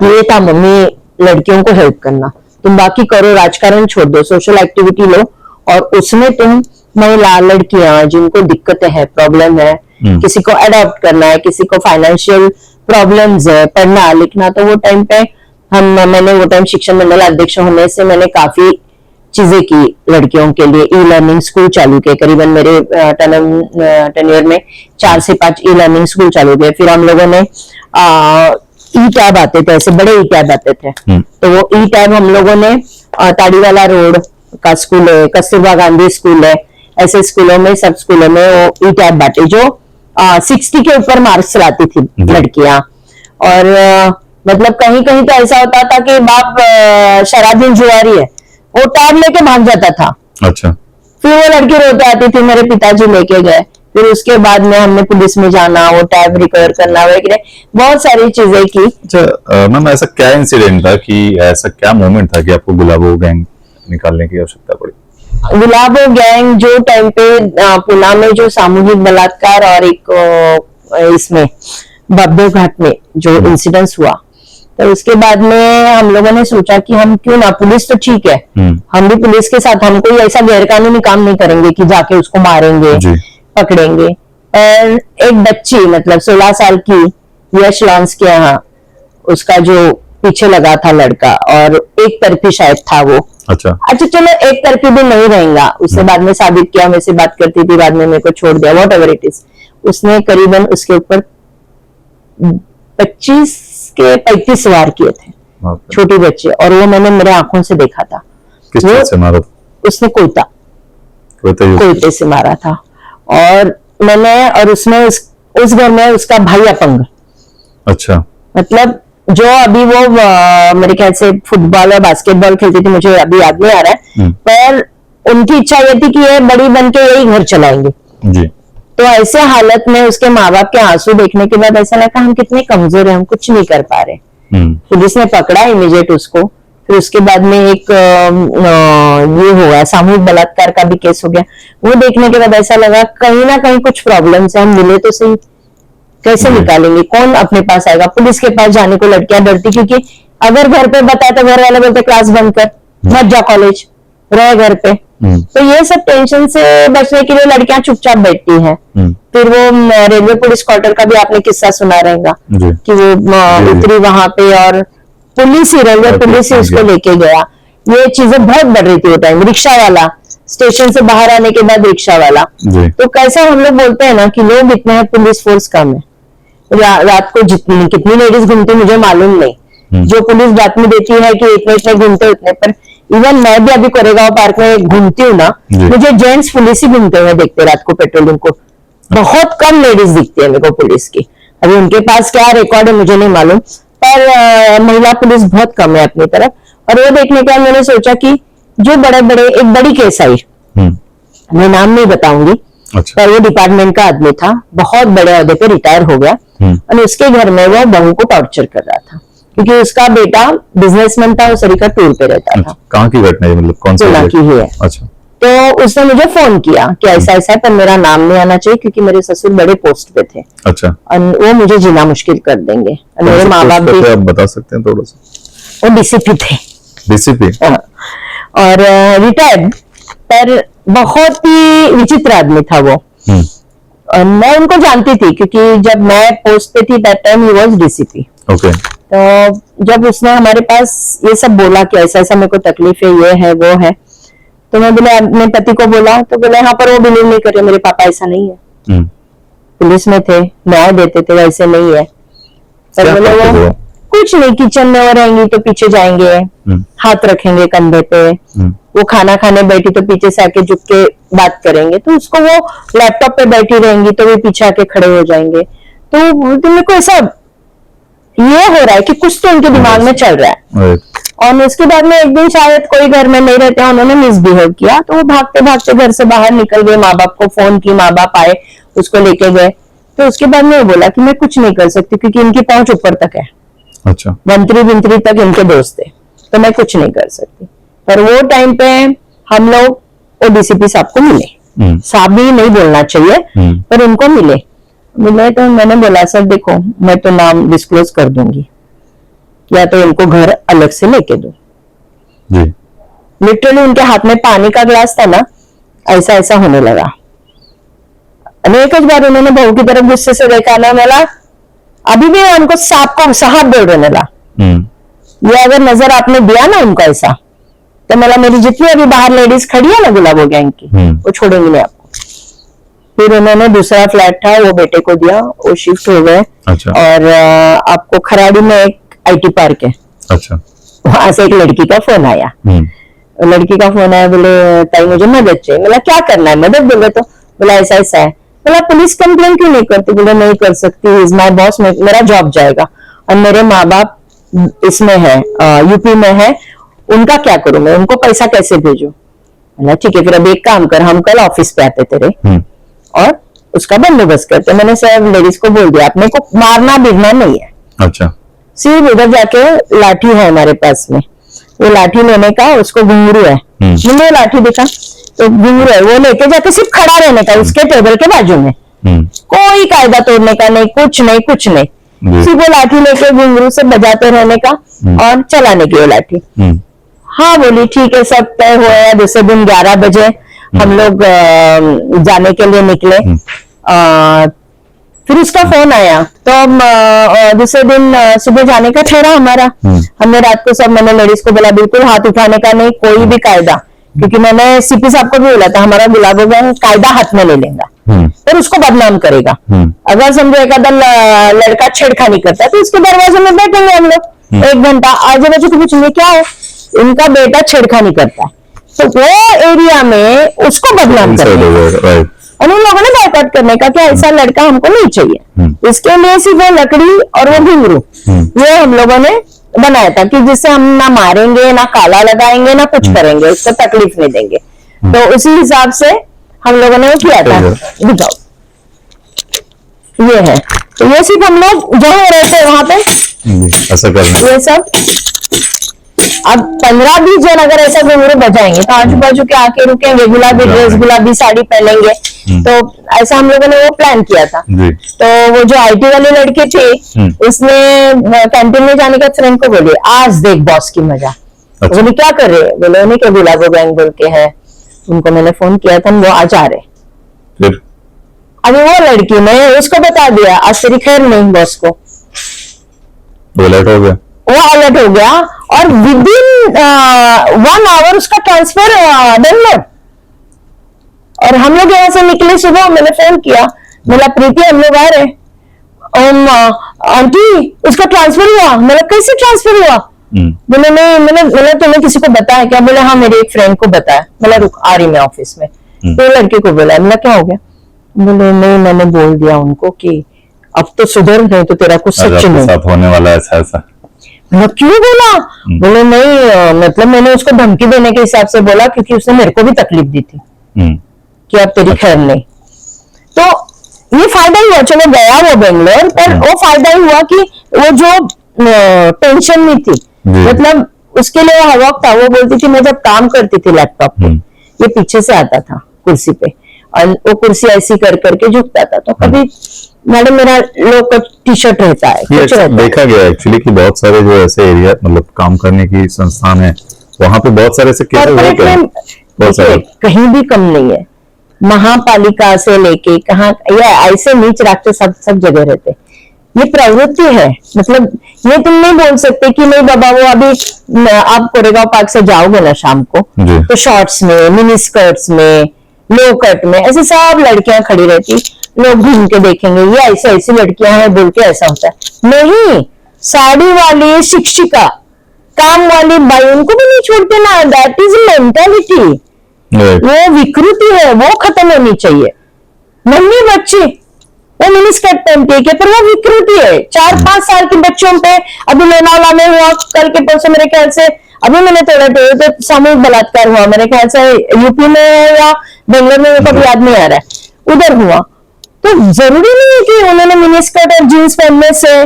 ये था मम्मी लड़कियों को हेल्प करना, तुम बाकी करो, राजकारण छोड़ दो, सोशल एक्टिविटी लो, और उसमें तुम महिला लड़कियां जिनको दिक्कतें है, प्रॉब्लम है, किसी को अडॉप्ट करना है, किसी को फाइनेंशियल प्रॉब्लम्स है, पढ़ना लिखना, तो वो टाइम पे मैंने वो टाइम शिक्षण मंडल अध्यक्ष होने से मैंने काफी चीजें की लड़कियों के लिए। ई लर्निंग स्कूल चालू किए, करीबन मेरे टेन्योर में 4 से 5 ई लर्निंग स्कूल चालू किए। फिर हम लोगों ने ई टैब आते थे, ऐसे बड़े ई टैब आते थे, तो वो ई टैब हम लोगों ने ताड़ीवाला रोड का स्कूल है, कस्तूरबा गांधी स्कूल है, ऐसे स्कूलों में, सब स्कूलों में वो ई टैब बांटे जो 60 के ऊपर मार्क्स लाती थी लड़कियां। और मतलब कहीं कहीं तो ऐसा होता था कि बाप शराबी जुआरी है, वो टैब लेके भाग जाता था। अच्छा। फिर वो लड़की रोते आती थी, मेरे पिताजी लेके गए, फिर उसके बाद में हमने पुलिस में जाना, वो टैब रिकवर करना वगैरह, बहुत सारी चीजें की। अच्छा मैम, ऐसा क्या इंसिडेंट था कि ऐसा क्या मोमेंट था कि आपको गुलाबो गैंग निकालने की आवश्यकता पड़ी? गुलाबो गैंग जो टाइम पे पुणे में जो सामूहिक बलात्कार और एक इसमें बब्बे घाट में जो इंसिडेंस हुआ, तो उसके बाद में हम लोगों ने सोचा कि हम क्यों ना, पुलिस तो ठीक है, हम भी पुलिस के साथ, हम कोई ऐसा गैरकानूनी काम नहीं करेंगे कि जाके उसको मारेंगे पकड़ेंगे। और एक बच्ची मतलब 16 साल की यश लॉन्स के यहाँ उसका जो पीछे लगा था लड़का, और एक तरफी शायद था वो। अच्छा चलो एक तरफी भी नहीं रहेगा, उसने बाद में साबित किया, मेरे से बात करती थी, बाद में मेरे को छोड़ दिया, वॉट एवर इट इज। उसने करीबन उसके ऊपर 25 के 35 वार किए थे, छोटी बच्ची, और वो मैंने मेरे आंखों से देखा था। किस चीज से मारा? उसने कोयते से मारा था। और मैंने, और उसमें उस घर में उसका भाई अपंग। अच्छा, मतलब जो अभी वो मेरे ख्याल से फुटबॉल और बास्केटबॉल खेलती थी, मुझे अभी याद नहीं आ रहा है, पर उनकी इच्छा ये थी कि ये बड़ी बन के यही घर चलाएंगे जी। तो ऐसे हालत में उसके माँ बाप के आंसू देखने के बाद ऐसा लगा हम कितने कमजोर हैं, हम कुछ नहीं कर पा रहे। पुलिस ने पकड़ा इमीडिएट उसको, फिर उसके बाद में एक ये हुआ, सामूहिक बलात्कार का भी केस हो गया। वो देखने के बाद ऐसा लगा कहीं ना कहीं कुछ प्रॉब्लम है, हम मिले तो सही, कैसे निकालेंगे, कौन अपने पास आएगा। पुलिस के पास जाने को लड़कियां डरती, क्योंकि अगर घर पे बताए तो घर वाले बोलते क्लास बंद कर, मत जा कॉलेज, रह घर पे। तो ये सब टेंशन से बचने के लिए लड़कियां चुपचाप बैठती हैं। फिर वो रेलवे पुलिस क्वार्टर का भी आपने किस्सा सुना रहेगा कि वो उतरी वहां पे, और पुलिस ही, रेलवे पुलिस ही उसको लेके गया। ये चीजें बहुत बढ़ रही थी वो टाइम। रिक्शा वाला, स्टेशन से बाहर आने के बाद रिक्शा वाला, तो कैसा हम लोग बोलते हैं ना कि लोग इतने हैं, पुलिस फोर्स कम है। रात को जितनी कितनी लेडीज घूमती मुझे मालूम नहीं, जो पुलिस बातमी देती है कि इतने घूमते उतने, पर इवन मैं भी अभी कोरेगांव पार्क में घूमती हूँ ना, मुझे जेंट्स पुलिस ही घूमते हुए देखते रात को पेट्रोलिंग को, बहुत कम लेडीज दिखती है मेरे को पुलिस की। अभी उनके पास क्या रिकॉर्ड है मुझे नहीं मालूम, पर महिला पुलिस बहुत कम है अपनी तरफ। और वो देखने के बाद मैंने सोचा कि जो बड़े बड़े, एक बड़ी केस आई, मैं नाम नहीं बताऊंगी, पर वो डिपार्टमेंट का आदमी था, बहुत बड़े ओहदे पे रिटायर हो गया, और उसके घर में वो बहू को टॉर्चर कर रहा था, क्योंकि उसका बेटा बिजनेसमैन था, वो सरिका टूर पे रहता था। कहाँ की घटना है, मतलब कौन सा की है? अच्छा, तो उसने मुझे फोन किया कि ऐसा ऐसा है, पर मेरा नाम नहीं आना चाहिए क्योंकि मेरे ससुर बड़े पोस्ट पे थे। अच्छा, और वो मुझे जीना मुश्किल कर देंगे, और मेरे माँ बाप भी। आप बता सकते हैं थोड़ा सा? वो डीसीपी थे। डीसीपी? और रिटायर्ड, पर बहुत ही विचित्र आदमी था वो। और मैं उनको जानती थी क्योंकि जब मैं पोस्ट पे थी that time he was DCP. Okay. तो जब उसने हमारे पास ये सब बोला कि ऐसा ऐसा मेरे को तकलीफ है, ये है वो है, तो मैं बोले, अपने पति को बोला, तो बोले यहाँ पर वो बिलीव नहीं कर रहे, मेरे पापा ऐसा नहीं है, पुलिस में थे, न्याय देते थे, वैसे नहीं है। पर बोले वो कुछ नहीं, किचन में वो रहेंगी तो पीछे जाएंगे, हाथ रखेंगे कंधे पे, वो खाना खाने बैठी तो पीछे से आके झुक के बात करेंगे, तो उसको वो लैपटॉप पे बैठी रहेंगी तो वो पीछे आके खड़े हो जाएंगे। तो मेरे को ऐसा ये हो रहा है कि कुछ तो उनके दिमाग में चल रहा है। और उसके बाद में एक दिन शायद कोई घर में नहीं रहते, उन्होंने मिसबिहेव किया, तो वो भागते भागते घर से बाहर निकल गए, माँ बाप को फोन की, माँ बाप आए, उसको लेके गए। तो उसके बाद में बोला कि मैं कुछ नहीं कर सकती क्योंकि इनकी पहुंच ऊपर तक है। अच्छा, मंत्री तक इनके दोस्त थे, तो मैं कुछ नहीं कर सकती। पर वो टाइम पे हम लोग वो डीसीपी साहब को मिले, साहब भी नहीं बोलना चाहिए, पर उनको मिले तो मैंने बोला, सर देखो मैं तो नाम डिस्क्लोज कर दूंगी, या तो इनको घर अलग से लेके दो। लिटरली उनके हाथ में पानी का ग्लास था ना, ऐसा ऐसा होने लगा। एक बार उन्होंने बहू की तरफ गुस्से से देखा ना, बोला अभी भी हमको साहब बोल रहे ला, ये अगर नजर आपने दिया ना उनको ऐसा, तो मला मेरी जितनी अभी बाहर लेडीज खड़ी है ना गुलाबो गैंग की, वो छोड़ेंगे नहीं आपको। फिर उन्होंने दूसरा फ्लैट था वो बेटे को दिया, वो शिफ्ट हो गए। अच्छा। और आपको खराड़ी में एक आईटी पार्क है। अच्छा। वहां से एक लड़की का फोन आया, लड़की का फोन आया, बोले ताई मुझे मदद चाहिए। बोला क्या करना है मदद? बोले तो बोला ऐसा ऐसा है। बोला पुलिस कंप्लेन क्यों नहीं करती? बोले नहीं कर सकती, इज माय बॉस, मेरा जॉब जाएगा, और मेरे माँ बाप इसमें है, यूपी में है, उनका क्या करूं मैं, उनको पैसा कैसे भेजूं? बोला ठीक है, फिर अभी एक काम कर, हम कल ऑफिस पे आते तेरे, और उसका बंदोबस्त करते। मैंने सब लेडीज को बोल दिया, अपने को मारना बिरना नहीं है। अच्छा, सिर्फ उधर जाके लाठी है हमारे पास में, वो लाठी लेने का, उसको घुंघरू है, मुझे लाठी दिखा तो घुंघरू है, वो लेके जाके सिर्फ खड़ा रहने का उसके टेबल के बाजू में, कोई कायदा तोड़ने का नहीं, कुछ नहीं कुछ नहीं, सिर्फ वो लाठी लेके घुंघरू से बजाते रहने का और चलाने की वो लाठी। हाँ बोली ठीक है, सब तय हुआ। दूसरे दिन 11 बजे हम लोग जाने के लिए निकले। फिर उसका फोन आया तो दूसरे दिन सुबह जाने का ठहरा हमारा। हमने रात को सब, मैंने लेडीज को बोला बिल्कुल हाथ उठाने का नहीं, कोई भी कायदा, क्योंकि मैंने सीपी साहब को भी बोला था हमारा गुलाबो गैंग कायदा हाथ में ले लेगा और उसको बदनाम करेगा। अगर समझो एक आधा लड़का छेड़खानी करता है तो उसके दरवाजे में बैठेंगे हम लोग 1 घंटा, आगे बच्चे को पूछेंगे क्या है, इनका बेटा छेड़खानी करता है, तो वो एरिया में उसको बदनाम करेंगे। और उन लोगों ने बायकॉट करने का कि ऐसा लड़का हमको नहीं चाहिए। इसके लिए सिर्फ वो लकड़ी और वो घुंघरू ये हम लोगों ने बनाया था कि जिससे हम ना मारेंगे, ना काला लगाएंगे, ना कुछ करेंगे, उसको तकलीफ नहीं देंगे। तो उसी हिसाब से हम लोगों ने वो किया था। दिखाओ, ये है, तो ये सिर्फ हम लोग जहाँ रहते हैं वहां पे ऐसा करना, ये सब। अब 15-20 जन अगर ऐसा घुंघरू बजाएंगे तो आजू बाजू के आके रुकेंगे, गुलाबी ड्रेस गुलाबी साड़ी पहनेंगे। तो ऐसा हम लोगों ने वो प्लान किया था। तो वो जो आईटी वाली लड़की थी उसने कैंटीन में जाने के फ्रेंड को बोली आज देख बॉस की मजा। अच्छा। बोली क्या कर रहे, बोले उन्हीं के गुलाबो गैंग बोल के है, उनको मैंने फोन किया था, वो आज आ रहे। फिर अभी वो लड़की ने उसको बता दिया आज तेरी खैर नहीं, बॉस को अलर्ट हो गया, वो अलर्ट हो गया और विदिन 1 आवर उसका ट्रांसफर बेंगलोर। और हम लोग यहाँ से निकले सुबह, मैंने फोन किया, बोला प्रीति हम लोग आ रहे। आंटी उसका ट्रांसफर हुआ। मैंने कैसे ट्रांसफर हुआ? बोले नहीं, मैंने तुम्हें किसी को बताया क्या? बोले हाँ मेरे एक फ्रेंड को बताया। बोला रुक आ रही मैं ऑफिस में। तो लड़के को बोला, बोला क्या हो गया? बोले नहीं मैंने बोल दिया उनको कि अब तो सुधर, नहीं तो तेरा कुछ सच नहीं साथ होने वाला है ऐसा। मतलब क्यों बोला? बोले नहीं मतलब मैंने उसको धमकी देने के हिसाब से बोला, क्योंकि उसने मेरे को भी तकलीफ दी थी कि अब तेरी खैर नहीं। तो ये फायदा ही हुआ, चलो गया वो बेंगलोर, पर वो फायदा ही हुआ कि वो जो टेंशन में थी, मतलब उसके लिए हवा था। वो बोलती थी मैं जब काम करती थी लैपटॉप पे, ये पीछे से आता था कुर्सी पे और वो कुर्सी ऐसी कर करके झुकता था। तो कभी मैडम मेरा लोग टी शर्ट रहता है, कुछ रहता देखा गया एक्चुअली कि बहुत सारे जो ऐसे एरिया मतलब काम करने की संस्थान है वहां पे बहुत सारे ऐसे कहीं भी कम नहीं है। महापालिका से लेके कहाँ या ऐसे नीच रास्ते सब जगह रहते। ये प्रवृत्ति है, मतलब ये तुम नहीं बोल सकते कि नहीं बाबा वो अभी आप कोरेगांव पार्क से जाओगे ना शाम को तो शॉर्ट्स में, मिनी स्कर्ट्स में, लो कट में ऐसे सब लड़कियां खड़ी रहती, लोग घूम के देखेंगे ये ऐसे ऐसी लड़कियां हैं बोल के ऐसा होता है। नहीं, साड़ी वाली शिक्षिका, काम वाली बाई, उनको भी नहीं छोड़ते ना। दैट इज मेंटालिटी, वो विकृति है, वो खत्म होनी चाहिए। नन्ही बच्ची वो मिनी स्कर्ट पहनती है, पर वो विकृति है। 4-5 साल के बच्चों पे अभी लोनावाला में हुआ, कल के परसों मेरे ख्याल से, अभी मैंने थोड़ा तो सामूहिक बलात्कार हुआ मेरे ख्याल से यूपी में या बेंगलोर में, मेरे को याद नहीं आ रहा है, उधर हुआ। तो जरूरी नहीं है कि उन्होंने मिनी स्कर्ट और जीन्स पहनने से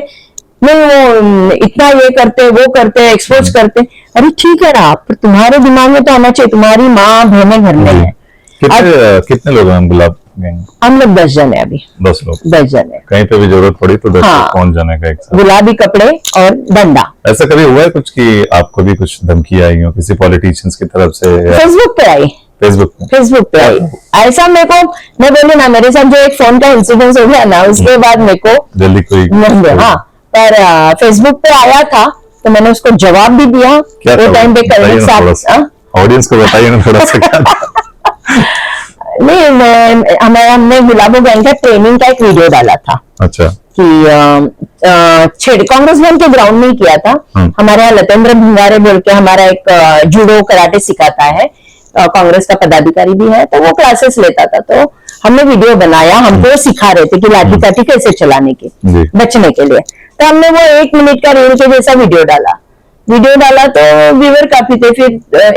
नहीं वो इतना ये करते वो करते एक्सपोज करते। अरे ठीक है ना, पर तुम्हारे दिमाग में तो आना चाहिए तुम्हारी माँ बहने घर में है। कितने लोग हैं गुलाब गैंग? हम लोग 10 जन है अभी। 10 लोग, 10 जन है। कहीं पे भी जरूरत पड़ी तो 10 हाँ, कौन जाने का एक साथ? गुलाबी कपड़े और डंडा। ऐसा कभी हुआ है कुछ कि आपको भी कुछ धमकी आई हो किसी पॉलिटिशियंस की तरफ से? फेसबुक पे आई, फेसबुक पे आई। ऐसा मेरे को, मैं बोली ना मेरे साथ जो एक फोन का इंसिडेंस हो गया ना, उसके बाद मेरे को जल्दी कोई हाँ, पर फेसबुक पे आया था तो मैंने उसको जवाब भी दिया। वो टाइम पे ऑडियंस को बताइए ना थोड़ा सा। नहीं, हमने गुलाबो गैंग का ट्रेनिंग का एक वीडियो डाला था। अच्छा। कि कांग्रेस भवन के ग्राउंड में किया था। हमारे यहाँ लतेंद्र भिंगारे बोल के हमारा एक जूडो कराटे सिखाता है, कांग्रेस का पदाधिकारी भी है, तो वो क्लासेस लेता था। तो हमने वीडियो बनाया, हमको सिखा रहे थे कि लाठी काठी कैसे चलाने की बचने के लिए। तो हमने वो 1 मिनट का रील के जैसा वीडियो डाला तो व्यूअर काफी थे। फिर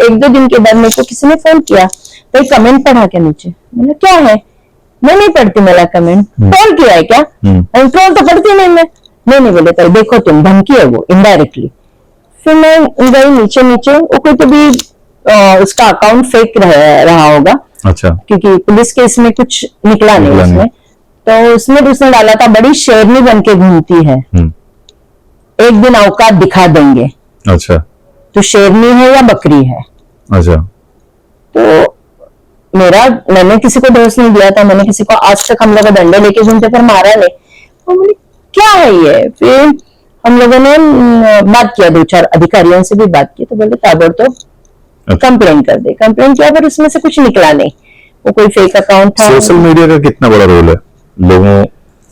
1-2 दिन के बाद मेरे को किसी ने फोन किया, तो एक कमेंट पढ़ा के नीचे, मैंने क्या है मैं नहीं पढ़ती मला कमेंट, ट्रोल किया है क्या? ट्रोल तो पढ़ती नहीं मैं। नहीं बोले तो देखो तुम, धमकी है वो इनडायरेक्टली। फिर मैं गई नीचे वो कोई तो भी उसका अकाउंट फेक रहा होगा। अच्छा। क्योंकि पुलिस केस में कुछ निकला नहीं उसमें, तो उसमें उसने डाला था बड़ी शेरनी बन के घूमती है, एक दिन औकात दिखा देंगे। अच्छा। तो शेरनी है या बकरी है? अच्छा। तो मैंने किसी को दोष नहीं दिया था, मैंने किसी को आज तक हम लोग डंडे लेके घूमते पर मारा नहीं। तो बोले क्या है ये? फिर हम लोगों ने बात किया, 2-4 अधिकारियों से भी बात की, तो बोले ताबड़तोड़ कंप्लेन कर दे। कंप्लेन किया पर उसमें से कुछ निकला नहीं, वो कोई फेक अकाउंट था। सोशल मीडिया का कितना बड़ा रोल है लोगों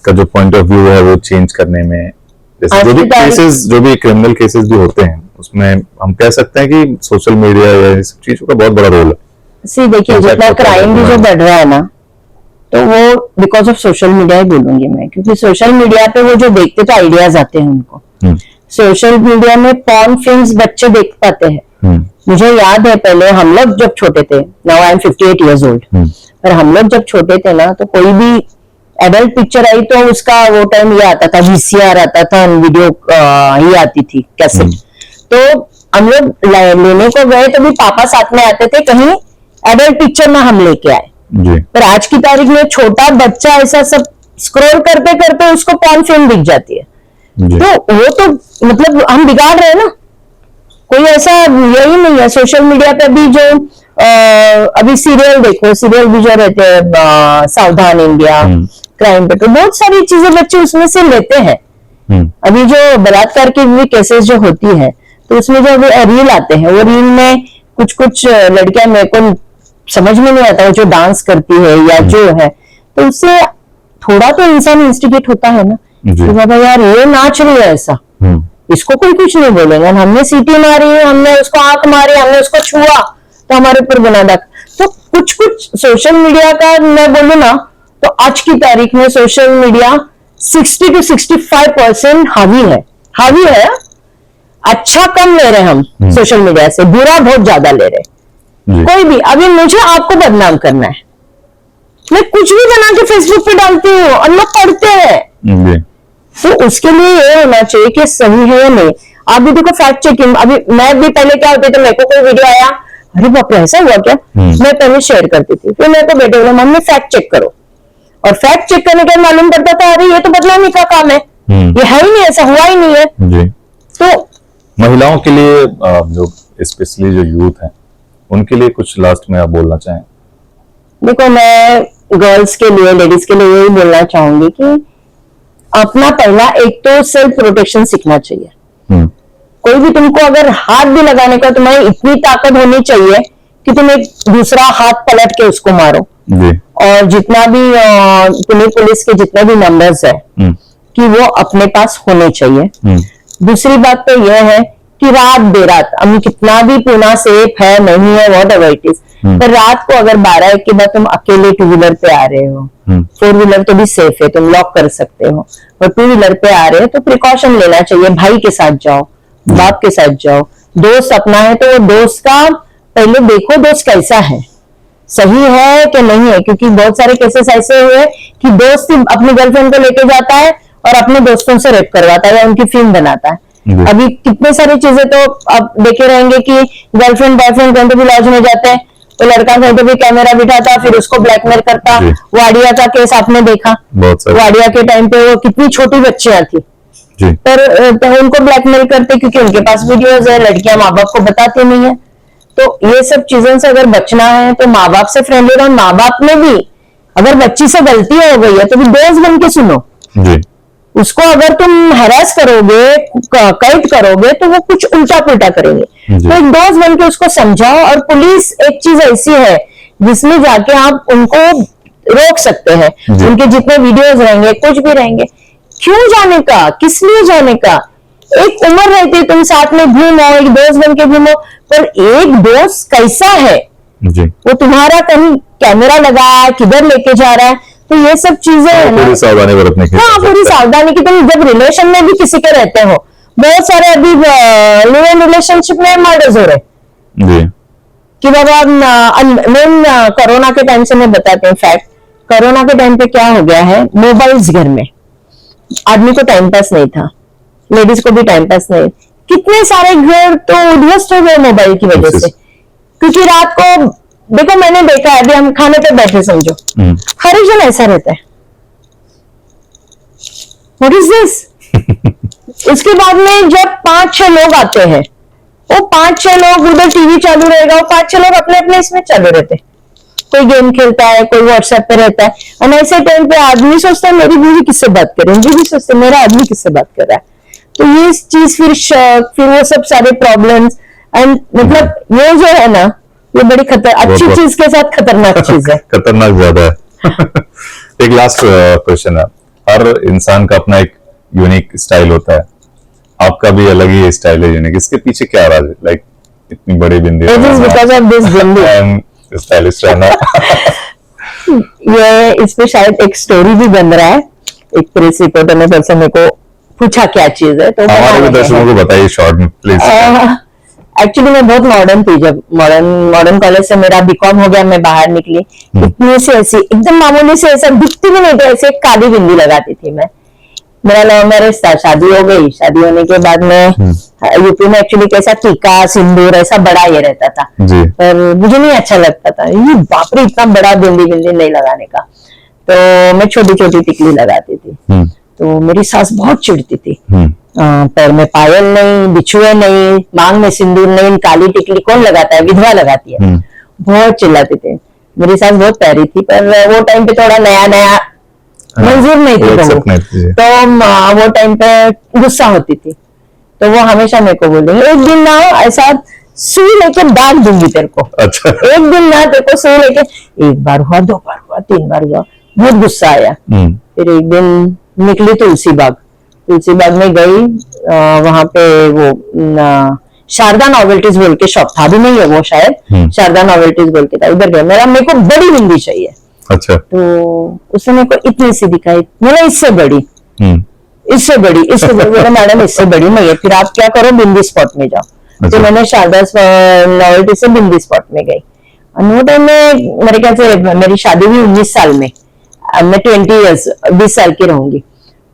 का जो पॉइंट ऑफ व्यू है वो चेंज करने में? जो भी क्रिमिनल केसेस भी होते हैं उसमें हम कह सकते हैं कि सोशल मीडिया या इस चीजों का बहुत बड़ा रोल है। देखिए जितना क्राइम भी जो बढ़ रहा है ना, तो वो बिकॉज ऑफ सोशल मीडिया ही बोलूंगी मैं, क्योंकि सोशल मीडिया पे वो जो देखते तो आइडियाज आते हैं उनको। सोशल मीडिया में पॉर्न फिल्म्स बच्चे देख पाते हैं। मुझे याद है पहले हम लोग जब छोटे थे, now I am 58 years old, पर हम लोग जब छोटे थे ना, तो कोई भी एडल्ट पिक्चर आई तो उसका वो टाइम ये आता था, VCR आता था, वीडियो ही आती थी, कैसेट। तो हम लोग लेने को गए तो भी पापा साथ में आते थे, कहीं एडल्ट पिक्चर ना हम लेके आए। पर आज की तारीख में छोटा बच्चा ऐसा सब स्क्रॉल करते करते उसको पॉर्न फिल्म दिख जाती है। तो वो तो मतलब हम बिगाड़ रहे हैं ना, कोई ऐसा यही नहीं है। सोशल मीडिया पे भी जो अभी सीरियल देखो, सीरियल भी जो रहते हैं, सावधान इंडिया, क्राइम पेट्रोल, बहुत सारी चीजें बच्चे उसमें से लेते हैं। अभी जो बलात्कार की भी केसेस जो होती है, तो उसमें जो रील आते हैं, वो रील में कुछ लड़कियां, मेरे को समझ में नहीं आता जो डांस करती है या जो है, तो उससे थोड़ा तो इंसान इंस्टिगेट होता है ना कि बाबा यार ये नाच रही है ऐसा, इसको कोई कुछ नहीं बोलेगा। हमने सीटी मारी, हमने उसको आंख मारी, हमने उसको छुआ तो हमारे ऊपर गुनाह दाखिल। तो कुछ सोशल मीडिया का मैं बोलूं ना, तो आज की तारीख में सोशल मीडिया 60 to 65% हावी है। अच्छा कम ले रहे हम सोशल मीडिया से, बुरा बहुत ज्यादा ले रहे। कोई भी, अभी मुझे आपको बदनाम करना है, मैं कुछ भी बना के फेसबुक पे डालती हूँ और लोग पढ़ते हैं। तो उसके लिए ये होना चाहिए कि सही है या नहीं। आप भी देखो फैक्ट चेकिंग, अभी मैं भी पहले क्या होती थी, मेरे को कोई वीडियो आया, अरे बाप रे ऐसा हुआ क्या, मैं पहले शेयर करती थी। फिर मेरे को बेटे बोले मम्मी फैक्ट चेक करो, और फैक्ट चेक करने के मालूम पड़ता था अरे ये तो बदनामी का काम है, ये है ही नहीं, ऐसा हुआ ही नहीं है। तो महिलाओं के लिए जो स्पेशली जो यूथ है उनके लिए कुछ लास्ट में आप बोलना चाहें? देखो मैं गर्ल्स के लिए, लेडीज के लिए यही बोलना चाहूंगी कि अपना पहला एक तो सेल्फ प्रोटेक्शन सीखना चाहिए। कोई भी तुमको अगर हाथ भी लगाने का, तुम्हारी इतनी ताकत होनी चाहिए कि तुम एक दूसरा हाथ पलट के उसको मारो। और जितना भी पुलिस के जितने भी नंबर्स है कि वो अपने पास होने चाहिए। दूसरी बात तो यह है कि रात बेरात, हम कितना भी पुणे सेफ है नहीं है, व्हाट एवर इट इज, पर रात को अगर 12-1 के बाद तुम अकेले 2 व्हीलर पे आ रहे हो, 4 व्हीलर तो भी सेफ है, तुम लॉक कर सकते हो, और 2 व्हीलर पे आ रहे हो तो प्रिकॉशन लेना चाहिए। भाई के साथ जाओ, बाप के साथ जाओ, दोस्त अपना है तो दोस्त का पहले देखो दोस्त कैसा है, सही है कि नहीं है। क्योंकि बहुत सारे केसेस ऐसे हुए कि दोस्त अपनी गर्लफ्रेंड को लेके जाता है और अपने दोस्तों से रेप करवाता है या उनकी फिल्म बनाता है। अभी कितने सारी चीजें तो आप देखे रहेंगे कि गर्लफ्रेंड बॉयफ्रेंड कहीं तो भी लॉज में जाते हैं, तो लड़का कहीं तो भी कैमरा बिठाता, फिर उसको ब्लैकमेल करता। वाडिया का केस आपने देखा, वाडिया के टाइम पे वो कितनी छोटी बच्चियां थी, पर उनको ब्लैकमेल करते क्योंकि उनके पास वीडियोज है, लड़कियां माँ बाप को बताती नहीं है। तो ये सब चीजों से अगर बचना है तो माँ बाप से फ्रेंडली रहो। माँ बाप में भी अगर बच्ची से गलती हो गई है तो भी दोस्त बन के सुनो उसको। अगर तुम हैरास करोगे, कैद करोगे तो वो कुछ उल्टा पुल्टा करेंगे। तो एक दोस्त बन के उसको समझाओ। और पुलिस एक चीज ऐसी है जिसमें जाके आप उनको रोक सकते हैं। उनके जितने वीडियोज रहेंगे, कुछ भी रहेंगे, क्यों जाने का, किस लिए जाने का। एक उम्र रहती है, तुम साथ में घूमो, एक दोस्त बन के घूमो, पर एक दोस्त कैसा है वो तुम्हारा कहीं कैमरा लगा है, किधर लेके जा रहा है, तो ये सब चीजें पूरी सावधानी बरतने की। हाँ, पूरी सावधानी की। तुम जब रिलेशन में भी किसी के रहते हो, बहुत सारे अभी लिव इन रिलेशनशिप में मर्डर्स हो रहे कि बाबा, मेन कोरोना के टाइम से मैं बताती हूँ फैक्ट कोरोना के टाइम पे क्या हो गया है, मोबाइल्स घर में, आदमी को टाइम पास नहीं था, लेडीज को भी टाइम पास नहीं, कितने सारे घर तो उद्ध्वस्त हो गए मोबाइल की वजह से। क्योंकि रात को देखो, मैंने देखा है, अभी हम खाने पे बैठे समझो, हर एक जन ऐसा रहता है, व्हाट इज दिस। उसके बाद में जब 5-6 लोग आते हैं, वो 5-6 लोग, उधर टीवी चालू रहेगा, वो 5-6 लोग अपने अपने इसमें चालू रहते, कोई गेम खेलता है, कोई व्हाट्सएप पे रहता है। और ऐसे टाइम पे आदमी सोचता है मेरी बीवी किससे बात करे, बीवी सोचते है मेरा आदमी किससे बात कर रहा है। तो ये चीज फिर शक, फिर वो सब सारे प्रॉब्लम्स, एंड मतलब ये जो है ना, ये बड़ी अच्छी चीज के साथ खतरनाक चीज है। खतरनाक ज्यादा है। एक लास्ट क्वेश्चन है, हर इंसान का अपना एक यूनिक स्टाइल होता है, आपका भी अलग ही स्टाइल है यूनिक, इसके पीछे क्या राज है? लाइक इतनी बड़ी bindi, because of this bindi stylish रहना। ये इस पे शायद एक स्टोरी भी बन रहा है, एक प्रेस रिपोर्टर ने परसों मेरे को पूछा क्या चीज है, तो हमारे भी दर्शकों को बताइए शॉर्ट में प्लीज। एक्चुअली मैं बहुत मॉडर्न थी, जब मॉडर्न कॉलेज से मेरा बीकॉम हो गया, मैं बाहर निकली, इतनी से ऐसी एकदम मामूली से, ऐसा दिखती भी नहीं थी, ऐसे काली बिंदी लगाती थी मैं। मेरा लव मैरिज था, शादी हो गई, शादी होने के बाद में यूपी में एक्चुअली कैसा टीका सिंदूर ऐसा बड़ा ये रहता था, पर मुझे नहीं अच्छा लगता था, ये बाप रे इतना बड़ा बिंदी नहीं लगाने का, तो मैं छोटी छोटी टिकली लगाती थी। तो मेरी सास बहुत चिढ़ती थी, पैर में पायल नहीं, बिछुए नहीं, मांग में सिंदूर नहीं, काली टिकली कौन लगाता है, विधवा लगाती है, बहुत चिल्लाते थे। मेरी सास बहुत प्यारी थी, पर वो टाइम पे थोड़ा नया नया मंजूर नहीं थी, तो वो टाइम पे गुस्सा होती थी, तो वो हमेशा मेरे को बोल देंगे एक दिन ना ऐसा सुई लेके डांट दूंगी तेरे को। अच्छा। एक दिन ना तेरे को सुई लेके, एक बार हुआ, 2 बार हुआ, 3 बार हुआ, बहुत गुस्सा आया। फिर एक दिन निकली तुलसी बाग में गई, वहां पे वो शारदा नॉवेल्टीज बोल के शॉप था, अभी नहीं है वो शायद, शारदा नॉवेल्टीज बोल के था, उधर गए, मेरे को बड़ी बिंदी चाहिए। अच्छा। तो उसने मेरे को इतनी सी दिखाई, मैंने इससे बड़ी, बोला मैडम इससे बड़ी नहीं है, फिर आप क्या करो बिंदी स्पॉट में जाओ। अच्छा। तो मैंने शारदा नॉवेल्टी से बिंदी स्पॉट में गई, और वो टाइम में मेरे ख्याल से मेरी शादी हुई 19 साल में, मैं 20 साल की रहूंगी,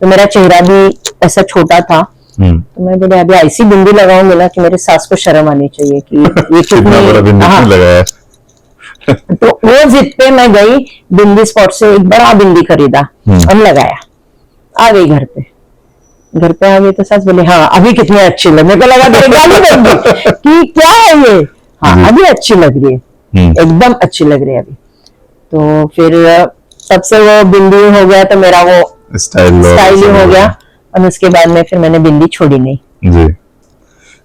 तो मेरा चेहरा भी ऐसा छोटा था, तो मैं बोले अभी ऐसी बिंदी लगाऊंगी ना कि मेरे सास को शर्म आनी चाहिए कि ये कितनी लगाया। तो वो जिद पे मैं गई, बिंदी स्पॉट से एक बड़ा बिंदी खरीदा और लगाया, आ गई घर पे आ गई, तो सास बोले हाँ अभी कितनी अच्छी लग, मेरे को लगा गाली देंगी कि क्या है ये, हाँ अभी अच्छी लग रही है, एकदम अच्छी लग रही है अभी। तो फिर तब से वो बिंदी हो गया, तो मेरा वो स्टाइल ही हो गया, और उसके बाद में फिर मैंने बिंदी छोड़ी नहीं। जी,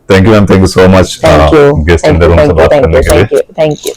thank you ma'am, thank you so much, thank you.